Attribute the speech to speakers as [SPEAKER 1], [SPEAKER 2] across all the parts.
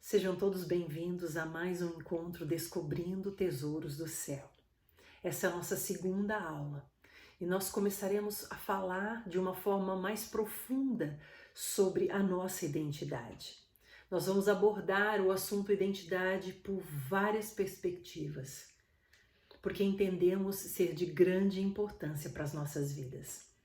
[SPEAKER 1] Sejam todos bem-vindos a mais um encontro Descobrindo Tesouros do Céu. Essa é a nossa segunda aula e nós começaremos a falar de uma forma mais profunda sobre a nossa identidade. Nós vamos abordar o assunto identidade por várias perspectivas, porque entendemos ser de grande importância para as nossas vidas.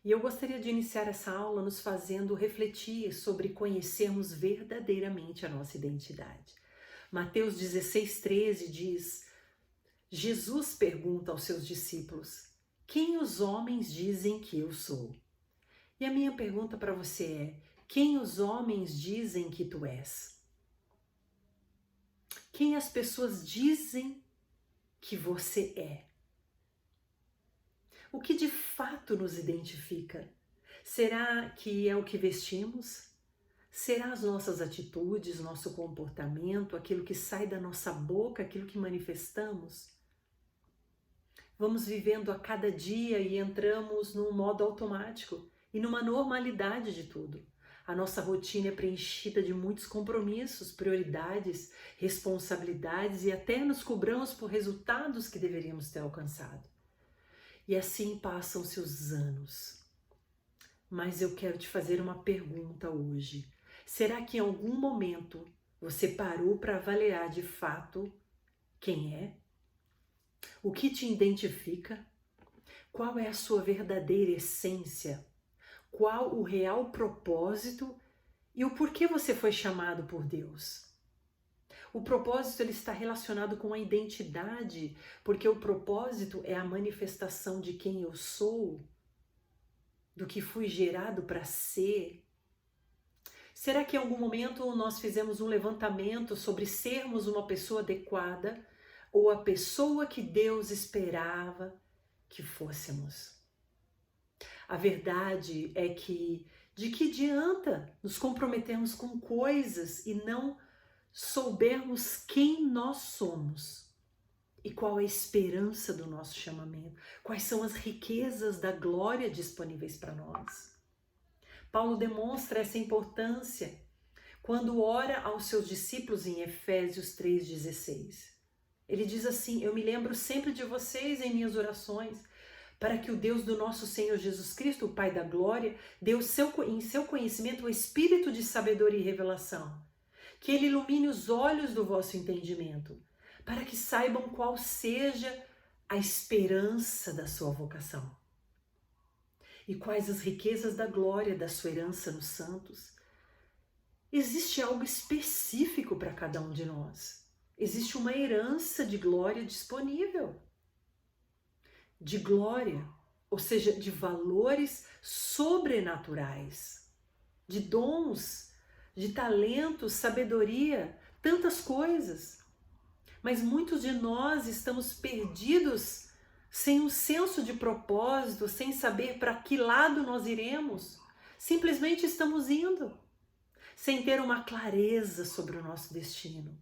[SPEAKER 1] E eu gostaria de iniciar essa aula nos fazendo refletir sobre conhecermos verdadeiramente a nossa identidade. Mateus 16:13 diz: Jesus pergunta aos seus discípulos: quem os homens dizem que eu sou? E a minha pergunta para você é: quem os homens dizem que tu és? Quem as pessoas dizem que você é? O que de fato nos identifica? Será que é o que vestimos? Será as nossas atitudes, nosso comportamento, aquilo que sai da nossa boca, aquilo que manifestamos? Vamos vivendo a cada dia e entramos num modo automático e numa normalidade de tudo. A nossa rotina é preenchida de muitos compromissos, prioridades, responsabilidades e até nos cobramos por resultados que deveríamos ter alcançado. E assim passam-se os anos. Mas eu quero te fazer uma pergunta hoje. Será que em algum momento você parou para avaliar de fato quem é? O que te identifica? Qual é a sua verdadeira essência? Qual o real propósito e o porquê você foi chamado por Deus? O propósito ele está relacionado com a identidade, porque o propósito é a manifestação de quem eu sou, do que fui gerado para ser. Será que em algum momento nós fizemos um levantamento sobre sermos uma pessoa adequada ou a pessoa que Deus esperava que fôssemos? A verdade é que de que adianta nos comprometermos com coisas e não soubermos quem nós somos e qual é a esperança do nosso chamamento, quais são as riquezas da glória disponíveis para nós. Paulo demonstra essa importância quando ora aos seus discípulos em Efésios 3,16. Ele diz assim: eu me lembro sempre de vocês em minhas orações, para que o Deus do nosso Senhor Jesus Cristo, o Pai da glória, dê em seu conhecimento o espírito de sabedoria e revelação, que Ele ilumine os olhos do vosso entendimento, para que saibam qual seja a esperança da sua vocação e quais as riquezas da glória da sua herança nos santos. Existe algo específico para cada um de nós. Existe uma herança de glória disponível. De glória, ou seja, de valores sobrenaturais, de dons, de talentos, sabedoria, tantas coisas. Mas muitos de nós estamos perdidos, sem um senso de propósito, sem saber para que lado nós iremos. Simplesmente estamos indo, sem ter uma clareza sobre o nosso destino.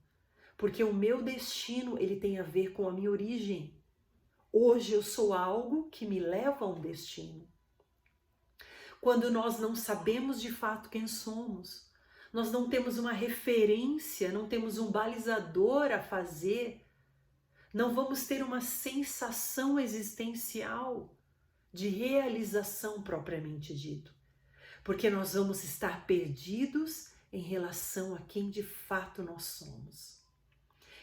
[SPEAKER 1] Porque o meu destino, ele tem a ver com a minha origem. Hoje eu sou algo que me leva a um destino. Quando nós não sabemos de fato quem somos, nós não temos uma referência, não temos um balizador a fazer, não vamos ter uma sensação existencial de realização propriamente dito, porque nós vamos estar perdidos em relação a quem de fato nós somos.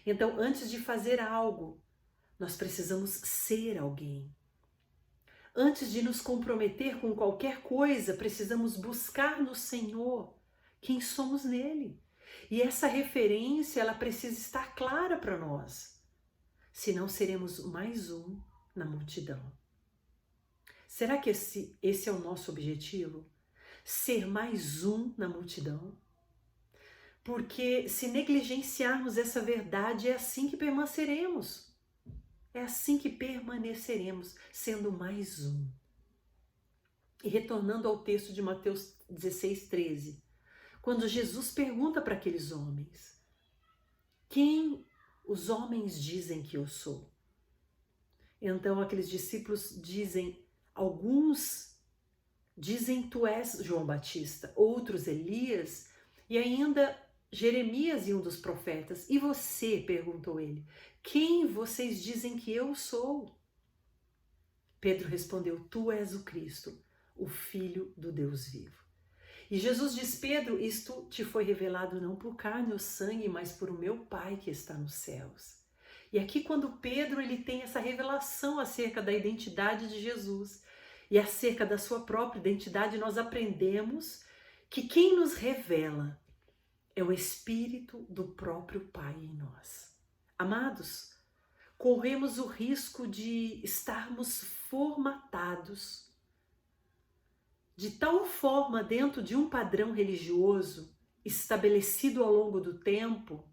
[SPEAKER 1] Então, antes de fazer algo, nós precisamos ser alguém. Antes de nos comprometer com qualquer coisa, precisamos buscar no Senhor quem somos nele. E essa referência, ela precisa estar clara para nós. Senão seremos mais um na multidão. Será que esse é o nosso objetivo? Ser mais um na multidão? Porque se negligenciarmos essa verdade, é assim que permaneceremos. É assim que permaneceremos, sendo mais um. E retornando ao texto de Mateus 16:13, quando Jesus pergunta para aqueles homens: quem os homens dizem que eu sou? Então aqueles discípulos dizem, alguns dizem tu és João Batista, outros Elias, e ainda Jeremias e um dos profetas. E você, perguntou ele, quem vocês dizem que eu sou? Pedro respondeu, tu és o Cristo, o Filho do Deus vivo. E Jesus diz, Pedro, isto te foi revelado não por carne ou sangue, mas por o meu Pai que está nos céus. E aqui quando Pedro ele tem essa revelação acerca da identidade de Jesus e acerca da sua própria identidade, nós aprendemos que quem nos revela é o Espírito do próprio Pai em nós. Amados, corremos o risco de estarmos formatados de tal forma dentro de um padrão religioso estabelecido ao longo do tempo,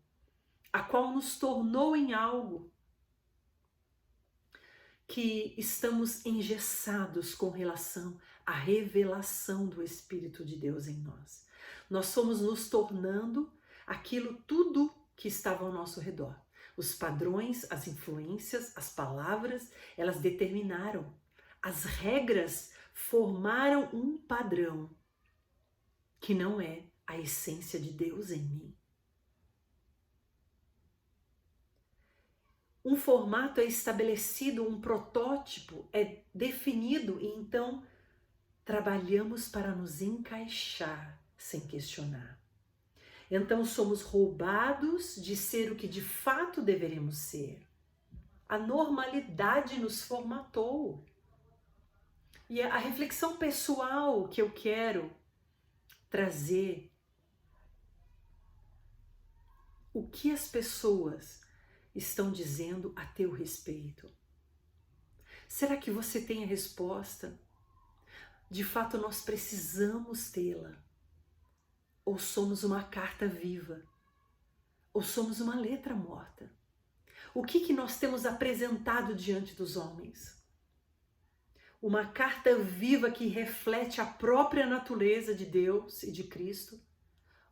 [SPEAKER 1] a qual nos tornou em algo que estamos engessados com relação à revelação do Espírito de Deus em nós. Nós fomos nos tornando aquilo tudo que estava ao nosso redor. Os padrões, as influências, as palavras, elas determinaram. As regras formaram um padrão que não é a essência de Deus em mim. Um formato é estabelecido, um protótipo é definido e então trabalhamos para nos encaixar sem questionar. Então somos roubados de ser o que de fato deveríamos ser. A normalidade nos formatou. E a reflexão pessoal que eu quero trazer, o que as pessoas estão dizendo a teu respeito? Será que você tem a resposta? De fato, nós precisamos tê-la. Ou somos uma carta viva? Ou somos uma letra morta? O que nós temos apresentado diante dos homens? Uma carta viva que reflete a própria natureza de Deus e de Cristo?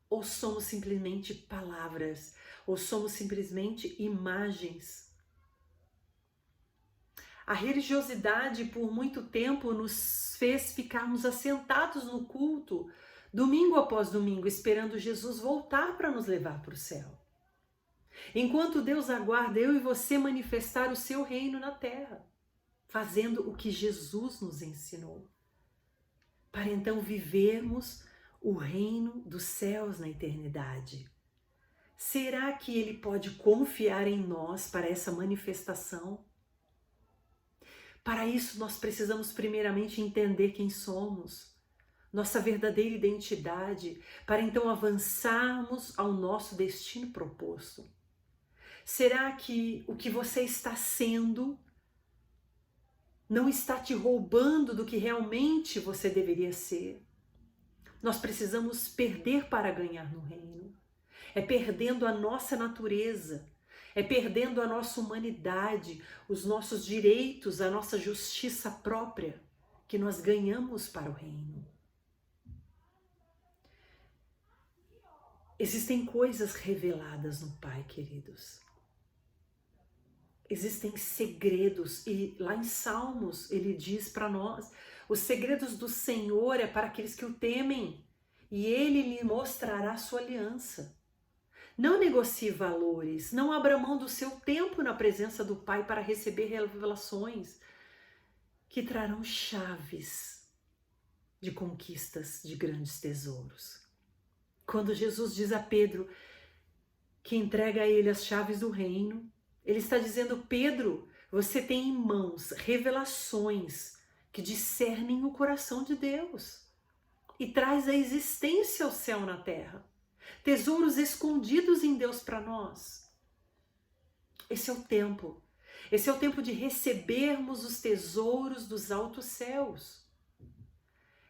[SPEAKER 1] Ou somos simplesmente palavras? Ou somos simplesmente imagens? A religiosidade por muito tempo nos fez ficarmos assentados no culto, domingo após domingo, esperando Jesus voltar para nos levar para o céu. Enquanto Deus aguarda eu e você manifestar o seu reino na terra, fazendo o que Jesus nos ensinou, para então vivermos o reino dos céus na eternidade. Será que Ele pode confiar em nós para essa manifestação? Para isso nós precisamos primeiramente entender quem somos, nossa verdadeira identidade, para então avançarmos ao nosso destino proposto. Será que o que você está sendo não está te roubando do que realmente você deveria ser? Nós precisamos perder para ganhar no reino. É perdendo a nossa natureza, é perdendo a nossa humanidade, os nossos direitos, a nossa justiça própria, que nós ganhamos para o reino. Existem coisas reveladas no Pai, queridos. Existem segredos, e lá em Salmos ele diz para nós, os segredos do Senhor é para aqueles que o temem, e Ele lhe mostrará a sua aliança. Não negocie valores, não abra mão do seu tempo na presença do Pai para receber revelações que trarão chaves de conquistas de grandes tesouros. Quando Jesus diz a Pedro que entrega a ele as chaves do reino, ele está dizendo, Pedro, você tem em mãos revelações que discernem o coração de Deus e traz a existência ao céu na terra. Tesouros escondidos em Deus para nós. Esse é o tempo. Esse é o tempo de recebermos os tesouros dos altos céus.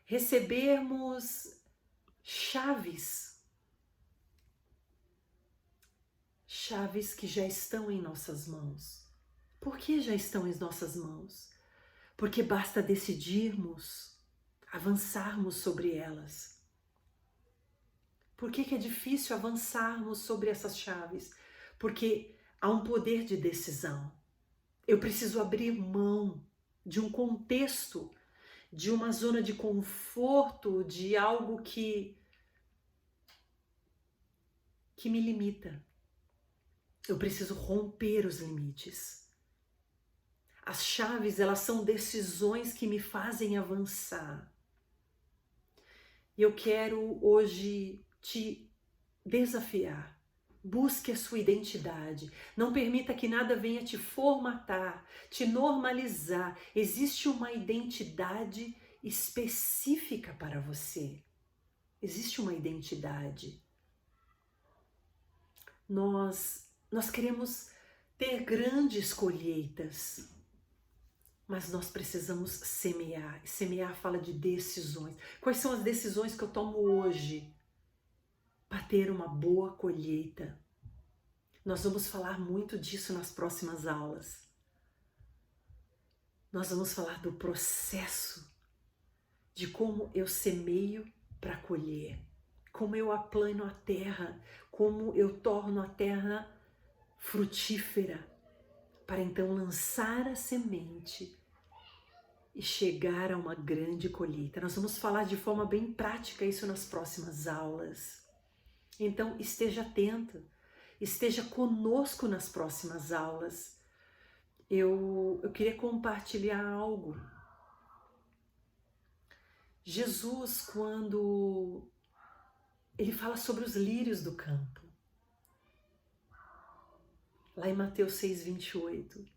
[SPEAKER 1] Recebermos chaves. Chaves que já estão em nossas mãos. Por que já estão em nossas mãos? Porque basta decidirmos, avançarmos sobre elas. Por que é difícil avançarmos sobre essas chaves? Porque há um poder de decisão. Eu preciso abrir mão de um contexto, de uma zona de conforto, de algo que que me limita. Eu preciso romper os limites. As chaves, elas são decisões que me fazem avançar. E eu quero hoje te desafiar. Busque a sua identidade. Não permita que nada venha te formatar, te normalizar. Existe uma identidade específica para você. Existe uma identidade. Nós queremos ter grandes colheitas, mas nós precisamos semear. Semear fala de decisões. Quais são as decisões que eu tomo hoje para ter uma boa colheita? Nós vamos falar muito disso nas próximas aulas. Nós vamos falar do processo de como eu semeio para colher, como eu aplano a terra, como eu torno a terra frutífera, para então lançar a semente e chegar a uma grande colheita. Nós vamos falar de forma bem prática isso nas próximas aulas. Então esteja atento, esteja conosco nas próximas aulas. Eu queria compartilhar algo. Jesus, quando ele fala sobre os lírios do campo, lá em Mateus 6:28,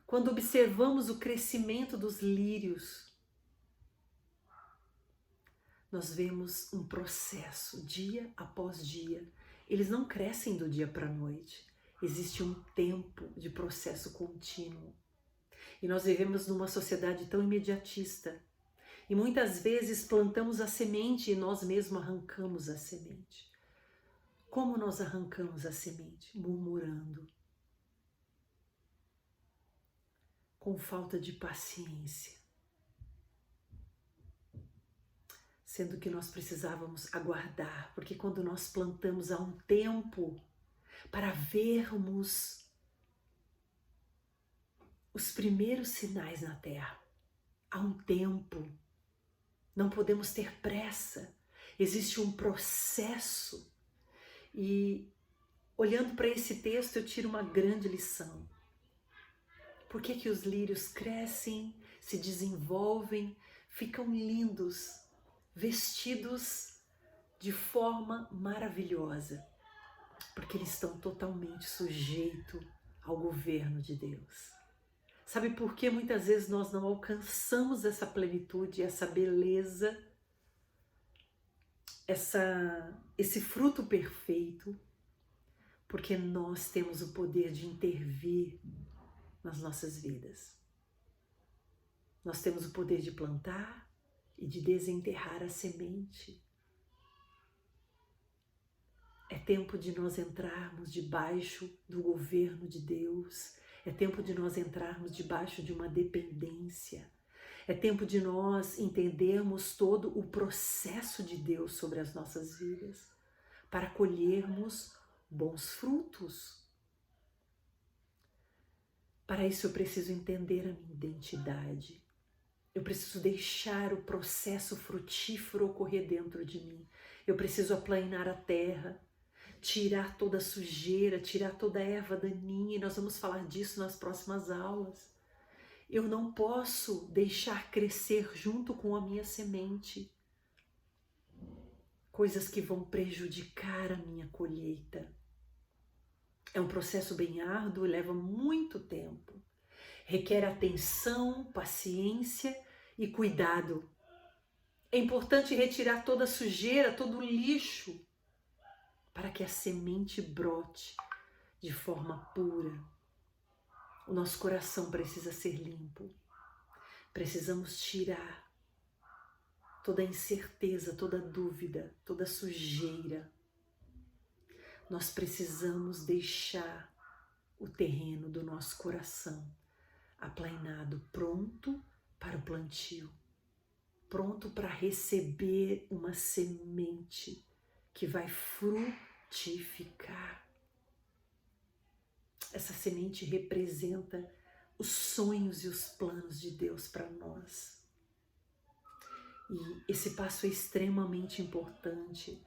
[SPEAKER 1] quando observamos o crescimento dos lírios, nós vemos um processo, dia após dia. Eles não crescem do dia para a noite. Existe um tempo de processo contínuo. E nós vivemos numa sociedade tão imediatista. E muitas vezes plantamos a semente e nós mesmos arrancamos a semente. Como nós arrancamos a semente? Murmurando. Com falta de paciência. Sendo que nós precisávamos aguardar, porque quando nós plantamos há um tempo para vermos os primeiros sinais na terra, há um tempo, não podemos ter pressa, existe um processo. E olhando para esse texto eu tiro uma grande lição. Por que que os lírios crescem, se desenvolvem, ficam lindos, vestidos de forma maravilhosa? Porque eles estão totalmente sujeitos ao governo de Deus. Sabe por que muitas vezes nós não alcançamos essa plenitude, essa beleza, esse fruto perfeito? Porque nós temos o poder de intervir nas nossas vidas. Nós temos o poder de plantar e de desenterrar a semente. É tempo de nós entrarmos debaixo do governo de Deus. É tempo de nós entrarmos debaixo de uma dependência. É tempo de nós entendermos todo o processo de Deus sobre as nossas vidas, para colhermos bons frutos. Para isso eu preciso entender a minha identidade. Eu preciso deixar o processo frutífero ocorrer dentro de mim. Eu preciso aplainar a terra, tirar toda a sujeira, tirar toda a erva daninha, e nós vamos falar disso nas próximas aulas. Eu não posso deixar crescer junto com a minha semente coisas que vão prejudicar a minha colheita. É um processo bem árduo, leva muito tempo. Requer atenção, paciência e cuidado. É importante retirar toda a sujeira, todo o lixo, para que a semente brote de forma pura. O nosso coração precisa ser limpo. Precisamos tirar toda a incerteza, toda a dúvida, toda a sujeira. Nós precisamos deixar o terreno do nosso coração aplainado, pronto para o plantio, pronto para receber uma semente que vai frutificar. Essa semente representa os sonhos e os planos de Deus para nós. E esse passo é extremamente importante,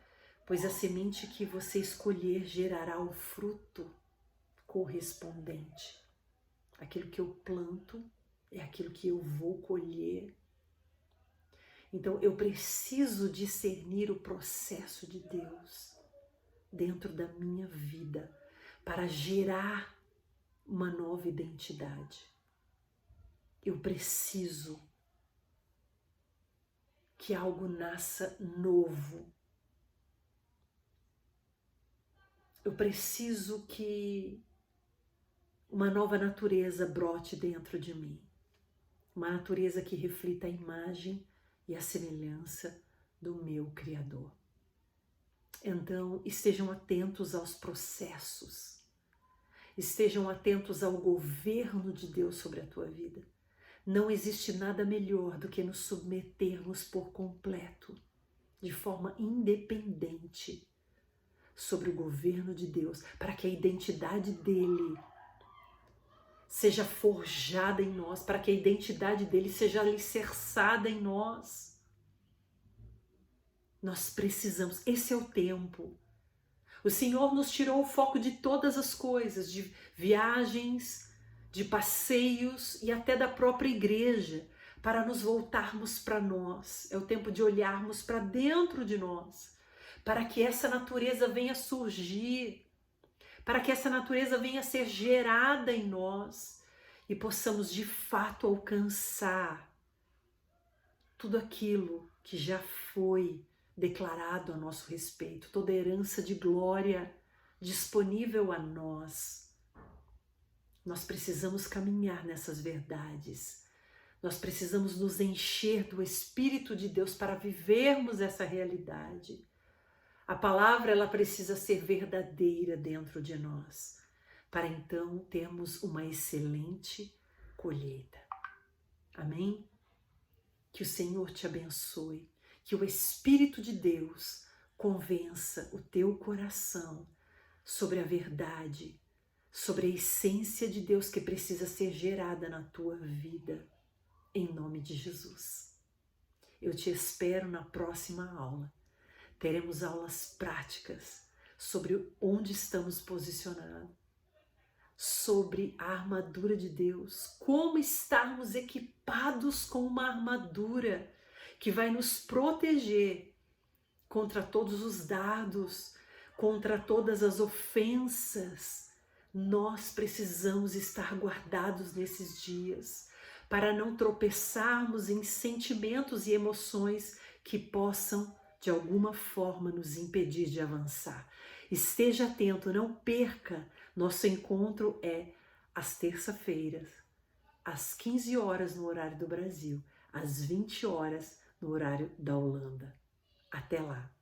[SPEAKER 1] pois a semente que você escolher gerará o fruto correspondente. Aquilo que eu planto é aquilo que eu vou colher. Então eu preciso discernir o processo de Deus dentro da minha vida para gerar uma nova identidade. Eu preciso que algo nasça novo. Eu preciso que uma nova natureza brote dentro de mim. Uma natureza que reflita a imagem e a semelhança do meu Criador. Então, estejam atentos aos processos. Estejam atentos ao governo de Deus sobre a tua vida. Não existe nada melhor do que nos submetermos por completo, de forma independente, sobre o governo de Deus, para que a identidade dele seja forjada em nós, para que a identidade dele seja alicerçada em nós. Nós precisamos, esse é o tempo. O Senhor nos tirou o foco de todas as coisas, de viagens, de passeios e até da própria igreja, para nos voltarmos para nós. É o tempo de olharmos para dentro de nós, para que essa natureza venha surgir, para que essa natureza venha ser gerada em nós e possamos de fato alcançar tudo aquilo que já foi declarado a nosso respeito, toda herança de glória disponível a nós. Nós precisamos caminhar nessas verdades. Nós precisamos nos encher do Espírito de Deus para vivermos essa realidade. A palavra, ela precisa ser verdadeira dentro de nós, para então termos uma excelente colheita. Amém? Que o Senhor te abençoe, que o Espírito de Deus convença o teu coração sobre a verdade, sobre a essência de Deus que precisa ser gerada na tua vida, em nome de Jesus. Eu te espero na próxima aula. Teremos aulas práticas sobre onde estamos posicionados, sobre a armadura de Deus, como estarmos equipados com uma armadura que vai nos proteger contra todos os dardos, contra todas as ofensas. Nós precisamos estar guardados nesses dias para não tropeçarmos em sentimentos e emoções que possam de alguma forma nos impedir de avançar. Esteja atento, não perca. Nosso encontro é às terça-feiras, às 15 horas no horário do Brasil, às 20 horas no horário da Holanda. Até lá!